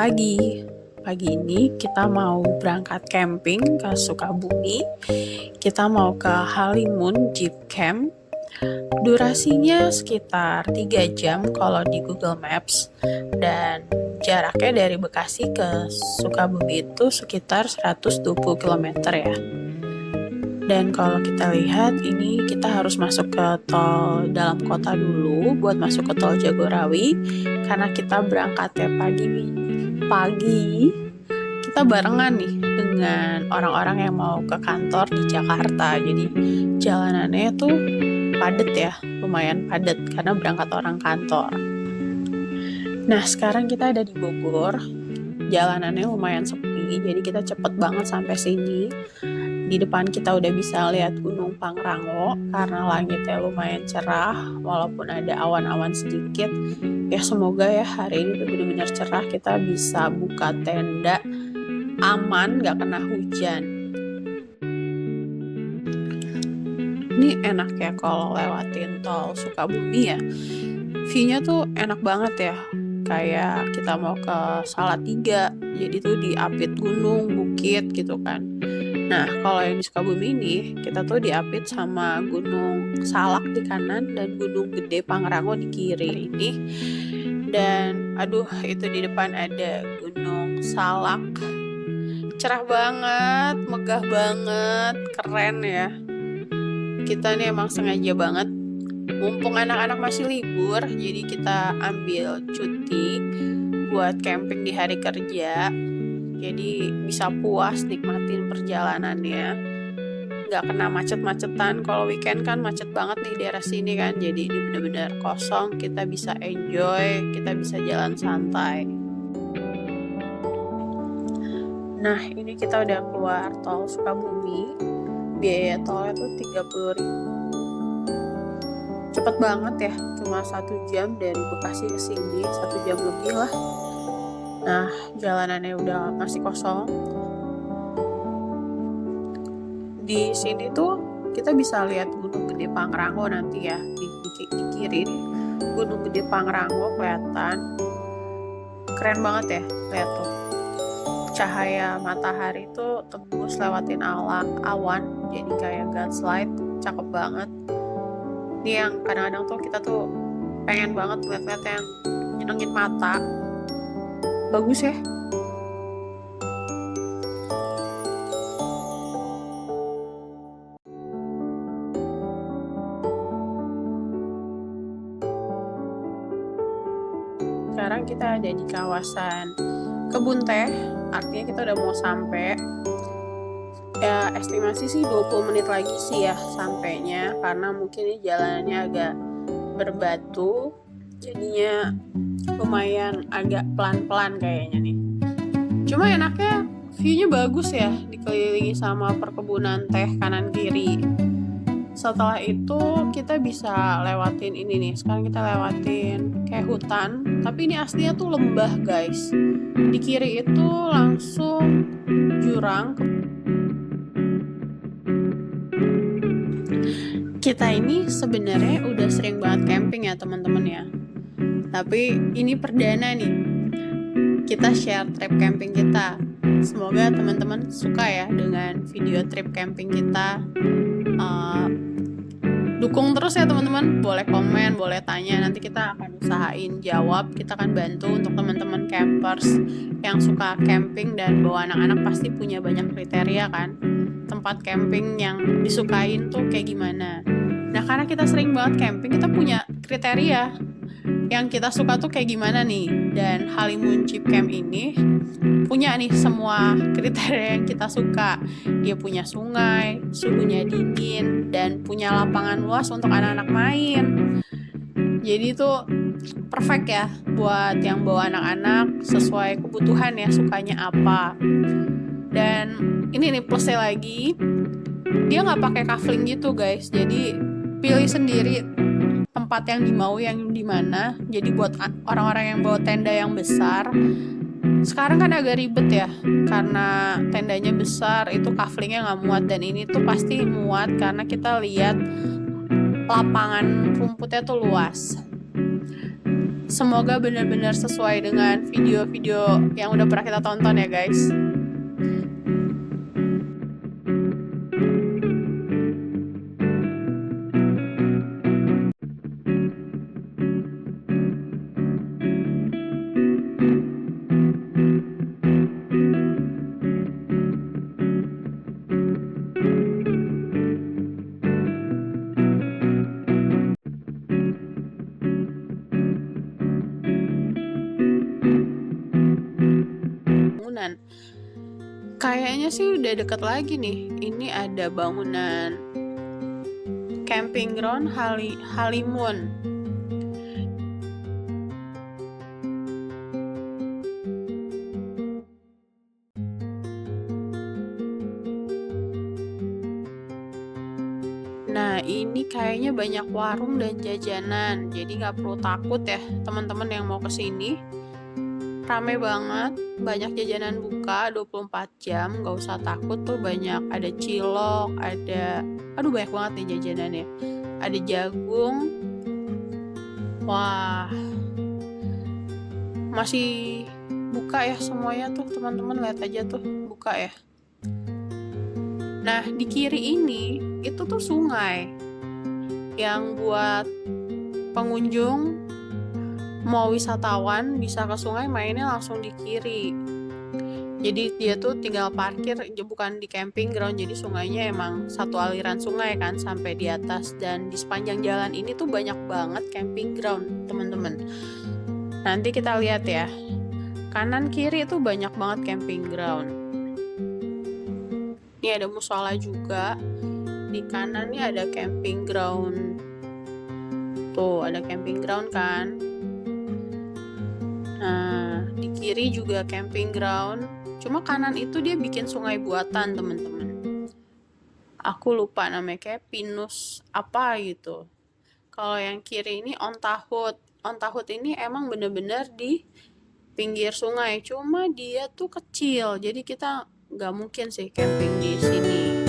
pagi. Pagi ini kita mau berangkat camping ke Sukabumi. Kita mau ke Halimun Jeep Camp. Durasinya sekitar 3 jam kalau di Google Maps. Dan jaraknya dari Bekasi ke Sukabumi itu sekitar 120 km ya. Dan kalau kita lihat ini kita harus masuk ke tol dalam kota dulu buat masuk ke tol Jagorawi karena kita berangkatnya pagi kita barengan nih dengan orang-orang yang mau ke kantor di Jakarta. Jadi jalanannya tuh padet ya, lumayan padet karena berangkat orang kantor. Nah sekarang kita ada di Bogor, jalanannya lumayan sepi jadi kita cepet banget sampai sini. Di depan kita udah bisa lihat Gunung Pangrango karena langitnya lumayan cerah walaupun ada awan-awan sedikit. Ya semoga ya hari ini tuh benar-benar cerah, kita bisa buka tenda aman gak kena hujan. Ini enak ya kalau lewatin tol Sukabumi ya. View-nya tuh enak banget ya. Kayak kita mau ke Salatiga, jadi tuh diapit gunung, bukit gitu kan. Nah, kalau yang di Sukabumi ini, kita tuh diapit sama Gunung Salak di kanan dan Gunung Gede Pangrango di kiri ini. Dan aduh, itu di depan ada Gunung Salak. Cerah banget, megah banget, keren ya. Kita nih emang sengaja banget. Mumpung anak-anak masih libur, jadi kita ambil cuti buat camping di hari kerja. Jadi bisa puas nikmatin perjalanannya, nggak kena macet-macetan. Kalau weekend kan macet banget nih daerah sini kan, jadi ini benar-benar kosong, kita bisa enjoy, kita bisa jalan santai. Nah ini kita udah keluar tol Sukabumi, biaya tolnya tuh 30.000. Cepet banget ya, cuma 1 jam dari Bekasi ke sini, 1 jam lebih lah. Nah, jalanannya udah masih kosong. Di sini tuh kita bisa lihat Gunung Gede Pangrango nanti ya. Di kiri Gunung Gede Pangrango kelihatan. Keren banget ya, lihat tuh. Cahaya matahari tuh tembus lewatin awan, jadi kayak God's-light, cakep banget. Ini yang kadang-kadang tuh kita tuh pengen banget lihat-lihat yang nyenengin mata. Bagus ya. Sekarang kita ada di kawasan kebun teh, artinya kita udah mau sampai. Ya estimasi sih 20 menit lagi sih ya sampainya, karena mungkin ini jalanannya agak berbatu, jadinya lumayan agak pelan-pelan kayaknya nih. Cuma enaknya view-nya bagus ya, dikelilingi sama perkebunan teh kanan kiri. Setelah itu kita bisa lewatin ini nih. Sekarang kita lewatin kayak hutan, tapi ini aslinya tuh lembah guys. Di kiri itu langsung jurang. Kita ini sebenarnya udah sering banget camping ya teman-teman ya. Tapi ini perdana nih, kita share trip camping kita. Semoga teman-teman suka ya dengan video trip camping kita. Dukung terus ya teman-teman, boleh komen, boleh tanya, nanti kita akan usahain jawab. Kita akan bantu untuk teman-teman campers yang suka camping dan bawa anak-anak, pasti punya banyak kriteria kan, tempat camping yang disukain tuh kayak gimana. Nah karena kita sering banget camping, kita punya kriteria yang kita suka tuh kayak gimana nih. Dan Halimun Jeep Camp ini punya nih semua kriteria yang kita suka. Dia punya sungai, suhunya dingin, dan punya lapangan luas untuk anak-anak main. Jadi tuh perfect ya buat yang bawa anak-anak, sesuai kebutuhan ya, sukanya apa. Dan ini nih plusnya lagi, dia nggak pakai kafling gitu guys, jadi pilih sendiri tempat yang dimau yang di mana. Jadi buat orang-orang yang bawa tenda yang besar, sekarang kan agak ribet ya karena tendanya besar, itu kaflingnya nggak muat. Dan ini tuh pasti muat karena kita lihat lapangan rumputnya tuh luas. Semoga benar-benar sesuai dengan video-video yang udah pernah kita tonton ya guys. Kayaknya sih udah deket lagi nih. Ini ada bangunan camping ground Halimun. Nah, ini kayaknya banyak warung dan jajanan. Jadi nggak perlu takut ya teman-teman yang mau kesini. Rame banget, banyak jajanan buka 24 jam, gak usah takut tuh, banyak, ada cilok, ada, aduh banyak banget nih jajanannya, ada jagung, wah, masih buka ya semuanya tuh teman-teman, lihat aja tuh, buka ya. Nah, di kiri ini, itu tuh sungai, yang buat pengunjung mau wisatawan bisa ke sungai mainnya langsung di kiri. Jadi dia tuh tinggal parkir, bukan di camping ground. Jadi sungainya emang satu aliran sungai kan sampai di atas, dan di sepanjang jalan ini tuh banyak banget camping ground, teman-teman. Nanti kita lihat ya. Kanan kiri itu banyak banget camping ground. Ini ada musola juga. Di kanan nih ada camping ground. Tuh, ada camping ground kan. Nah, di kiri juga camping ground. Cuma kanan itu dia bikin sungai buatan, teman-teman. Aku lupa namanya, kayak Pinus apa gitu. Kalau yang kiri ini Ontahut. Ontahut ini emang bener-bener di pinggir sungai. Cuma dia tuh kecil. Jadi kita nggak mungkin sih camping di sini.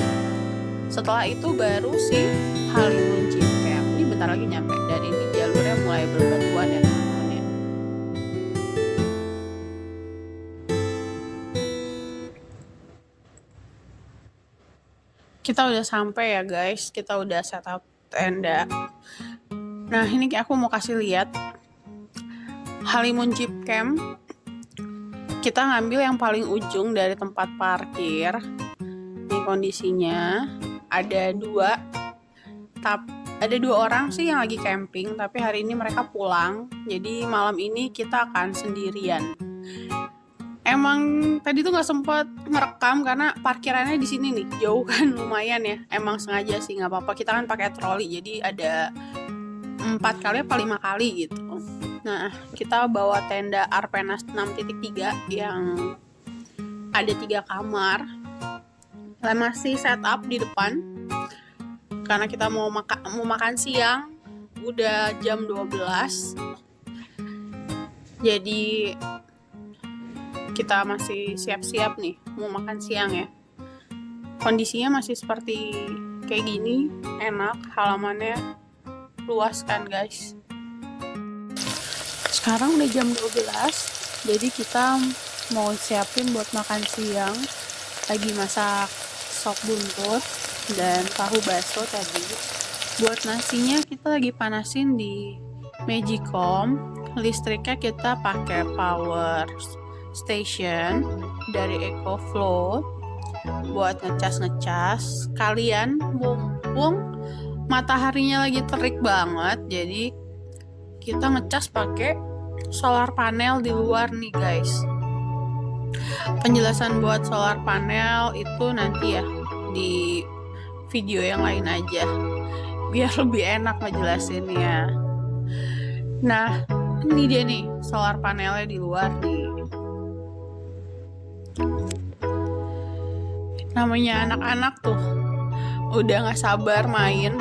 Setelah itu baru sih Halimun Jeep Camp. Ini bentar lagi nyampe. Dan ini jalurnya mulai berbatuan ya. Kita udah sampai ya guys, kita udah setup tenda. Nah, ini aku mau kasih lihat Halimun Jeep Camp. Kita ngambil yang paling ujung dari tempat parkir. Ini kondisinya ada dua orang sih yang lagi camping, tapi hari ini mereka pulang. Jadi malam ini kita akan sendirian. Emang tadi tuh nggak sempat merekam karena parkirannya di sini nih, jauh kan, lumayan ya. Emang sengaja sih, nggak apa-apa. Kita kan pakai troli, jadi ada 4 kali apa 5 kali gitu. Nah, kita bawa tenda Arpenas 6.3 yang ada 3 kamar. Masih setup di depan karena kita mau makan siang. Udah jam 12. Jadi kita masih siap-siap nih mau makan siang ya. Kondisinya masih seperti kayak gini, enak, halamannya luas kan guys. Sekarang udah jam 12, jadi kita mau siapin buat makan siang. Lagi masak sop buntut dan tahu bakso tadi. Buat nasinya kita lagi panasin di Magicom. Listriknya kita pakai power station dari EcoFlow buat ngecas. Kalian mumpung mataharinya lagi terik banget, jadi kita ngecas pakai solar panel di luar nih guys. Penjelasan buat solar panel itu nanti ya di video yang lain aja, biar lebih enak ngejelasinnya. Nah, ini dia nih solar panelnya di luar nih. Namanya anak-anak tuh udah gak sabar main.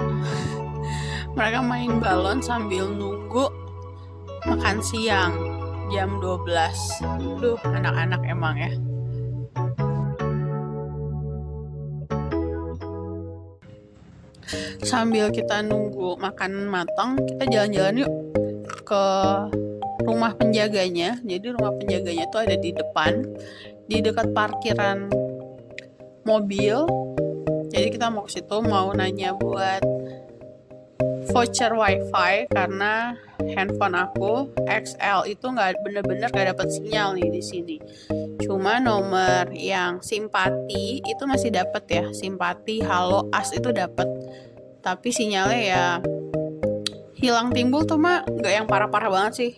Mereka main balon sambil nunggu makan siang jam 12. Duh, anak-anak emang ya. Sambil kita nunggu makan matang, kita jalan-jalan yuk ke rumah penjaganya. Jadi rumah penjaganya tuh ada di depan, di dekat parkiran mobil. Jadi kita mau ke situ, mau nanya buat voucher wifi karena handphone aku XL itu nggak bener-bener nggak dapat sinyal nih di sini. Cuma nomor yang simpati itu masih dapat ya, simpati, halo, as itu dapat. Tapi sinyalnya ya hilang timbul tuh mah nggak yang parah-parah banget sih.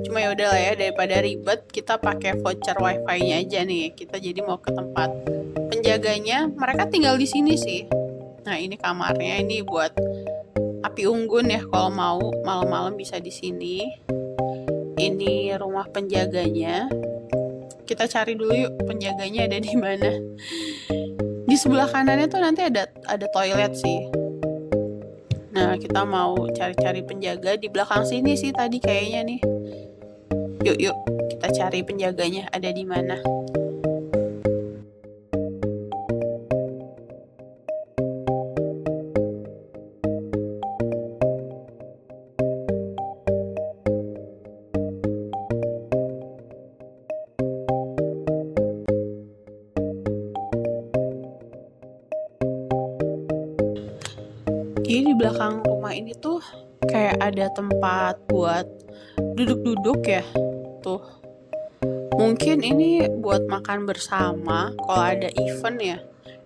Cuma ya udah lah ya, daripada ribet kita pakai voucher wifi-nya aja nih. Kita jadi mau ke tempat penjaganya, mereka tinggal di sini sih. Nah ini kamarnya, ini buat api unggun ya, kalau mau malam-malam bisa di sini. Ini rumah penjaganya. Kita cari dulu yuk penjaganya ada di mana. Di sebelah kanannya tuh nanti ada toilet sih. Nah kita mau cari-cari penjaga di belakang sini sih tadi kayaknya nih. Yuk kita cari penjaganya ada di mana. Jadi di belakang rumah ini tuh kayak ada tempat buat duduk-duduk ya. Tuh. Mungkin ini buat makan bersama kalau ada event ya.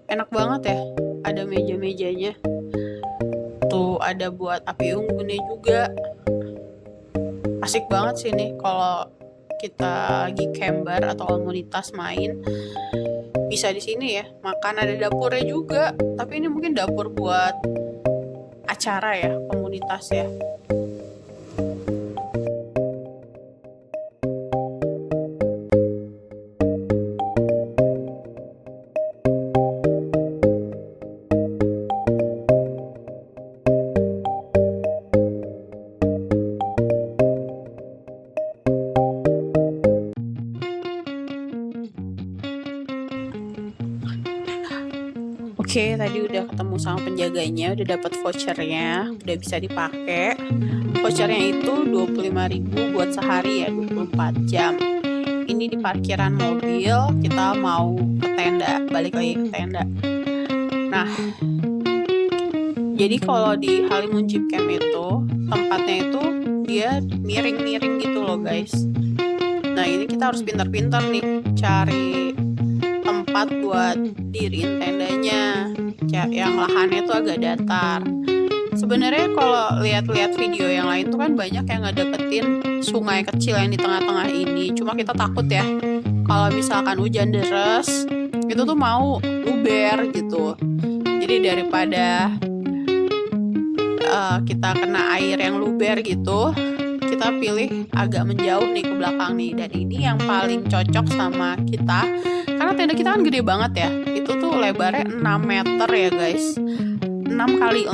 Enak banget ya. Ada meja-mejanya. Tuh ada buat api unggunnya juga. Asik banget sih nih kalau kita lagi camper atau komunitas main. Bisa di sini ya. Makan ada dapurnya juga. Tapi ini mungkin dapur buat acara ya, komunitas ya. Oke, tadi udah ketemu sama penjaganya, udah dapat vouchernya, udah bisa dipakai. Vouchernya itu 25.000 buat sehari ya, 24 jam. Ini di parkiran mobil, kita mau ke tenda, balik lagi ke tenda. Nah, jadi kalau di Halimun Jeep Camp itu, tempatnya itu dia miring-miring gitu loh guys. Nah ini kita harus pintar-pintar nih, cari tempat buat diriin tendanya yang lahannya tuh agak datar. Sebenarnya kalau lihat-lihat video yang lain tuh kan banyak yang ngedeketin sungai kecil yang di tengah-tengah ini. Cuma kita takut ya kalau misalkan hujan deras itu tuh mau luber gitu. Jadi daripada kita kena air yang luber gitu, kita pilih agak menjauh nih ke belakang nih. Dan ini yang paling cocok sama kita karena tenda kita kan gede banget ya. Itu tuh lebarnya 6 meter ya guys. 6 kali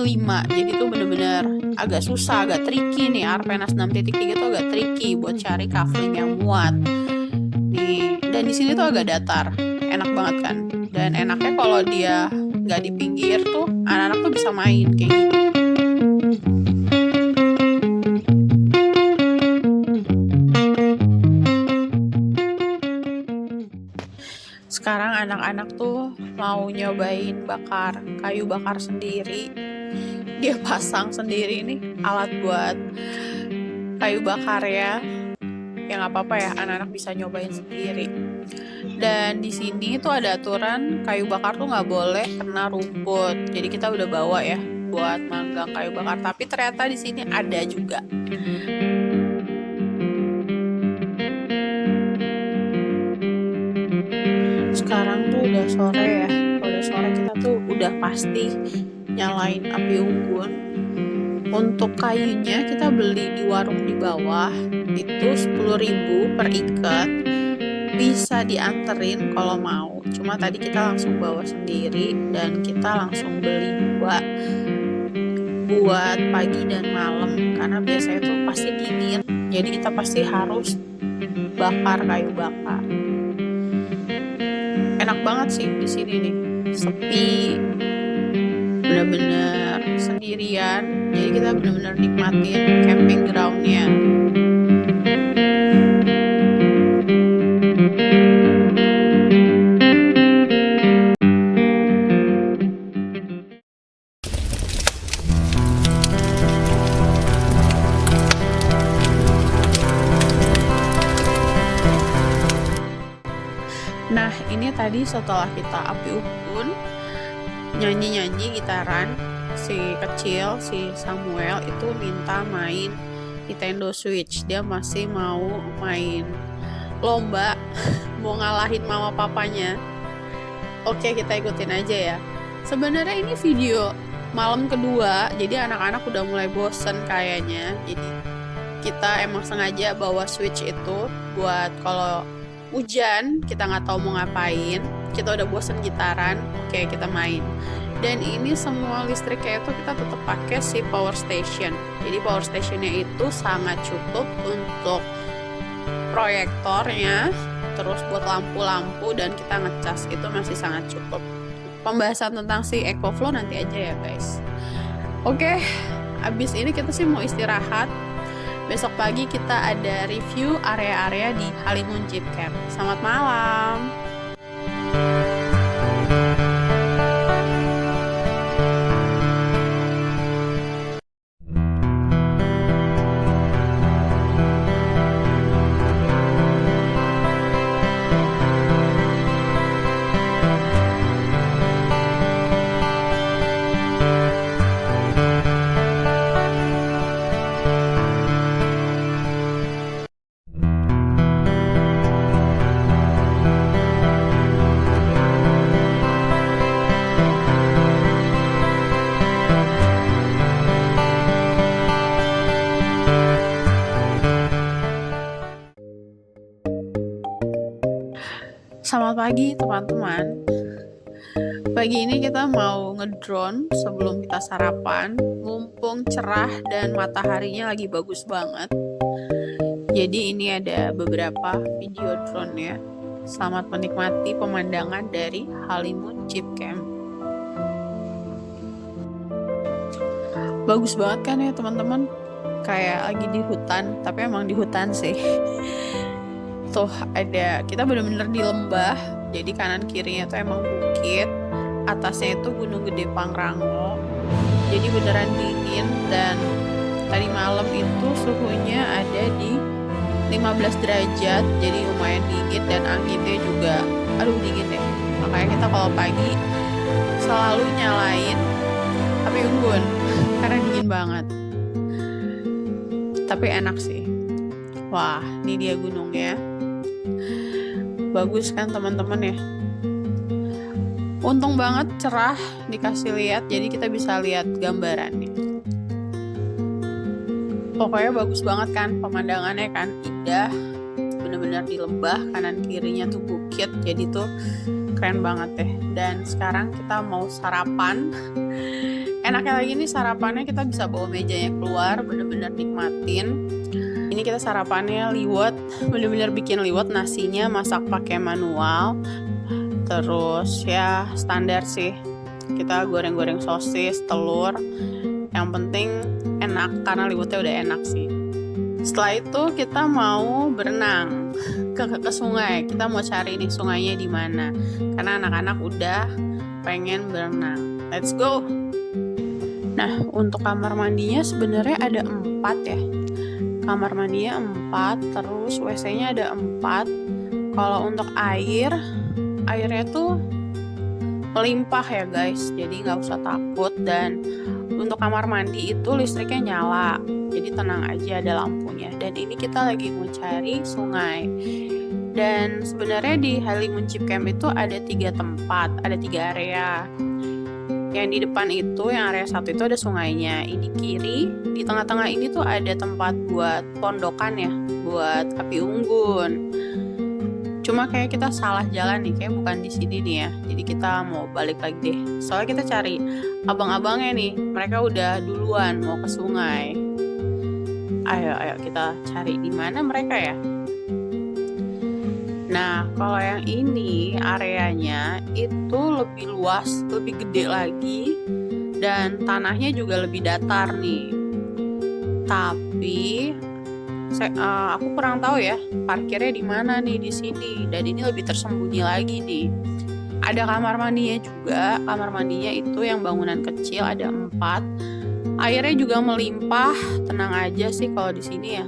5. Jadi tuh bener-bener agak susah, agak tricky nih. Arpenas 6.3 tuh agak tricky buat cari kafling yang muat. Nih, dan di sini tuh agak datar. Enak banget kan. Dan enaknya kalau dia nggak di pinggir tuh anak-anak tuh bisa main kayak gini. Sekarang anak-anak tuh mau nyobain bakar kayu bakar sendiri. Dia pasang sendiri nih alat buat kayu bakar ya. Ya nggak apa-apa ya, anak-anak bisa nyobain sendiri. Dan di sini tuh ada aturan kayu bakar tuh nggak boleh kena rumput. Jadi kita udah bawa ya buat manggang kayu bakar. Tapi ternyata di sini ada juga. Sekarang tuh udah sore ya. Udah sore kita tuh udah pasti nyalain api unggun. Untuk kayunya kita beli di warung di bawah. Itu 10.000 per ikat. Bisa dianterin kalau mau. Cuma tadi kita langsung bawa sendiri dan kita langsung beli buat pagi dan malam karena biasanya tuh pasti dingin. Jadi kita pasti harus bakar kayu bakar. Enak banget sih di sini nih, sepi, bener-bener sendirian. Jadi kita bener-bener nikmatin camping groundnya. Nah, ini tadi setelah kita api unggun, nyanyi-nyanyi gitaran, si kecil, si Samuel itu minta main Nintendo Switch. Dia masih mau main lomba, mau ngalahin mama papanya. Oke, kita ikutin aja ya. Sebenarnya ini video malam kedua, jadi anak-anak udah mulai bosen kayaknya. Jadi kita emang sengaja bawa Switch itu buat kalau hujan kita nggak tahu mau ngapain, kita udah bosen gitaran, oke kita main. Dan ini semua listriknya itu kita tetap pakai si power station. Jadi power stationnya itu sangat cukup untuk proyektornya, terus buat lampu-lampu dan kita ngecas itu masih sangat cukup. Pembahasan tentang si EcoFlow nanti aja ya guys. Oke, abis ini kita sih mau istirahat. Besok pagi kita ada review area-area di Halimun Jeep Camp. Selamat malam. Selamat pagi teman-teman. Pagi ini kita mau ngedrone sebelum kita sarapan. Mumpung cerah dan mataharinya lagi bagus banget. Jadi ini ada beberapa video drone ya. Selamat menikmati pemandangan dari Halimun Jeep Camp. Bagus banget kan ya teman-teman? Kayak lagi di hutan, tapi emang di hutan sih. Tuh ada, kita bener-bener di lembah, jadi kanan kirinya tuh emang bukit, atasnya itu Gunung Gede Pangrango, jadi beneran dingin. Dan tadi malam itu suhunya ada di 15 derajat, jadi lumayan dingin dan anginnya juga aduh dingin deh. Makanya kita kalau pagi selalu nyalain api unggun karena dingin banget, tapi enak sih. Wah, ini dia gunungnya. Bagus kan teman-teman ya. Untung banget cerah dikasih lihat, jadi kita bisa lihat gambarannya. Pokoknya bagus banget kan pemandangannya kan, indah. Bener-bener di lembah, kanan kirinya tuh bukit, jadi tuh keren banget deh. Dan sekarang kita mau sarapan. Enaknya lagi nih sarapannya kita bisa bawa mejanya keluar, bener-bener nikmatin. Ini kita sarapannya liwet, bener-bener bikin liwet, nasinya masak pakai manual. Terus ya standar sih, kita goreng-goreng sosis, telur. Yang penting enak karena liwetnya udah enak sih. Setelah itu kita mau berenang ke sungai. Kita mau cari nih sungainya di mana, karena anak-anak udah pengen berenang. Let's go. Nah, untuk kamar mandinya sebenarnya ada 4 ya. Kamar mandinya 4, terus WC-nya ada 4. Kalau untuk airnya tuh melimpah ya guys, jadi nggak usah takut. Dan untuk kamar mandi itu listriknya nyala, jadi tenang aja, ada lampunya. Dan ini kita lagi mau cari sungai. Dan sebenarnya di Halimun Jeep Camp itu ada 3 tempat, ada 3 area. Yang di depan itu, yang area 1 itu ada sungainya. Ini kiri, di tengah-tengah ini tuh ada tempat buat pondokan ya, buat api unggun. Cuma kayak kita salah jalan nih, kayak bukan di sini nih ya. Jadi kita mau balik lagi deh. Soalnya kita cari abang-abangnya nih, mereka udah duluan mau ke sungai. Ayo kita cari di mana mereka ya. Nah, kalau yang ini areanya itu lebih luas, lebih gede lagi, dan tanahnya juga lebih datar nih. Tapi aku kurang tahu ya parkirnya di mana nih di sini. Dan ini lebih tersembunyi lagi nih. Ada kamar mandinya juga. Kamar mandinya itu yang bangunan kecil, ada 4. Airnya juga melimpah, tenang aja sih kalau di sini ya.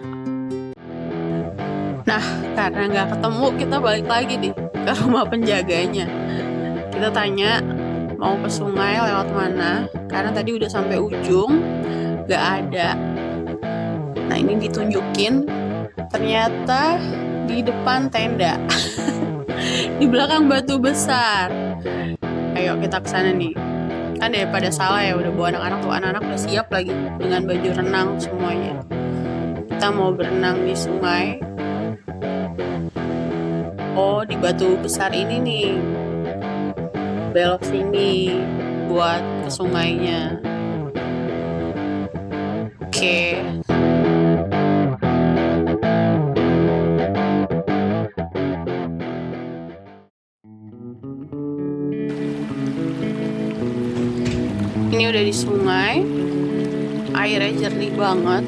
Nah, karena nggak ketemu, kita balik lagi nih ke ke rumah penjaganya. Kita tanya mau ke sungai lewat mana, karena tadi udah sampai ujung gak ada. Nah ini ditunjukin, ternyata di depan tenda. Di belakang batu besar. Ayo kita kesana nih. Kan daripada salah ya, udah bawa anak-anak tuh, anak-anak udah siap lagi dengan baju renang semuanya. Kita mau berenang di sungai. Oh, di batu besar ini nih. Belok sini buat ke sungainya. Oke. Ini udah di sungai. Airnya jernih banget.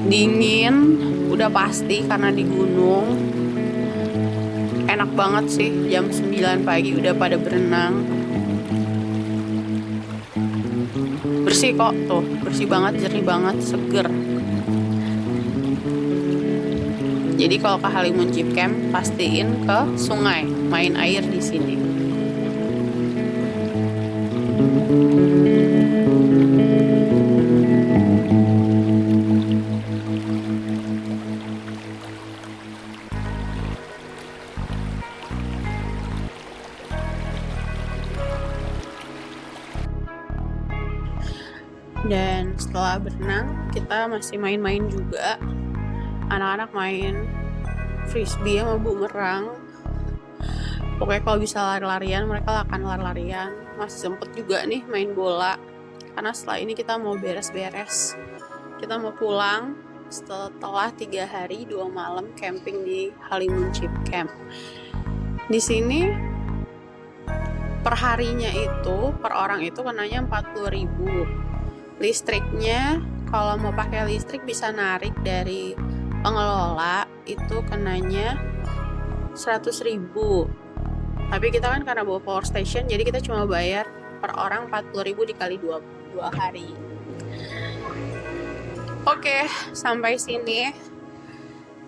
Dingin, udah pasti karena di gunung. Enak banget sih, jam 9 pagi udah pada berenang. Bersih kok, tuh, bersih banget, jernih banget, seger. Jadi kalau ke Halimun Jeep Camp, pastiin ke sungai, main air di sini. Dan setelah berenang, kita masih main-main juga. Anak-anak main frisbee sama bumerang. Pokoknya kalau bisa lari-larian, mereka akan lari-larian. Masih sempet juga nih main bola. Karena setelah ini kita mau beres-beres. Kita mau pulang setelah 3 hari 2 malam camping di Halimun Jeep Camp. Di sini perharinya itu, per orang itu kenanya 40.000. Listriknya, kalau mau pakai listrik bisa narik dari pengelola, itu kenanya 100.000. Tapi kita kan karena bawa power station, jadi kita cuma bayar per orang 40.000 dikali 2 hari. Oke, sampai sini.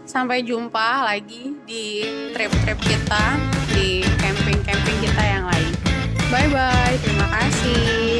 Sampai jumpa lagi di trip-trip kita, di camping-camping kita yang lain. Bye-bye, terima kasih.